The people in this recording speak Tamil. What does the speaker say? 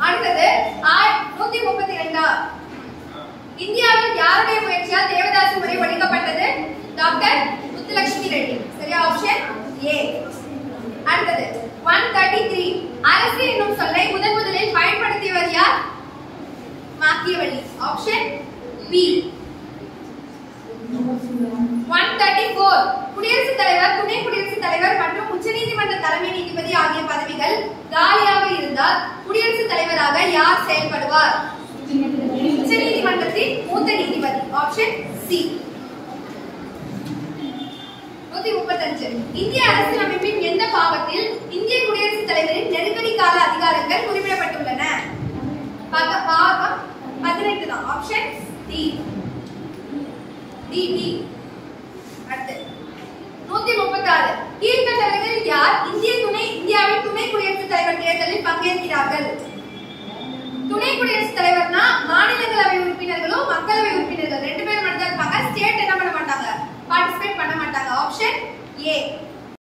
அடுத்தது 132. இந்தியாவில் யாருடைய முயற்சியால் தேவதாசி முறை ஒழிக்கப்பட்டது? டாக்டர் முத்துலட்சுமி ரெட்டி. சரியா? Option A. அடுத்தது 133. அரசு என்னும் சொல்லை முதலில் பயன்படுத்தியவர் யார்? மாக்கியவெல்லி. Option B. 134. குடியரசுத் தலைவர், துணை குடியரசுத் தலைவர் மற்றும் உச்சநீதிமன்ற தலைமை நீதிபதி ஆகிய பதவிகள் காலியாக இருந்தால் குடியரசுத் தலைவராக யார் செயல்படுவார்? உச்சநீதிமன்றத்தின் மூத்த நீதிபதி. Option C. 135. இந்திய அரசியலமைப்பின் எந்த பாகத்தில் இந்திய குடியரசுத் தலைவரின் நெருக்கடி கால அதிகாரங்கள் குறிப்பிடப்பட்டுள்ளன? பாகம் 18 தான். Option D. டி. அடுத்து 136. கீழ்கண்டவர்களில் யார் இந்தியாவின் துணை குடியரசுத் தலைவர் தேர்தலில் பங்கேற்கிறார்கள்? துணை குடியரசுத் தலைவர்னா மாநிலங்களவை உறுப்பினர்களும் மக்களவை உறுப்பினர்கள் ரெண்டு பேரும் மட்டும் தான் இருப்பாங்க. ஸ்டேட் என்ன பண்ண மாட்டாங்க? பார்ட்டிசிபேட் பண்ண மாட்டாங்க. Option A.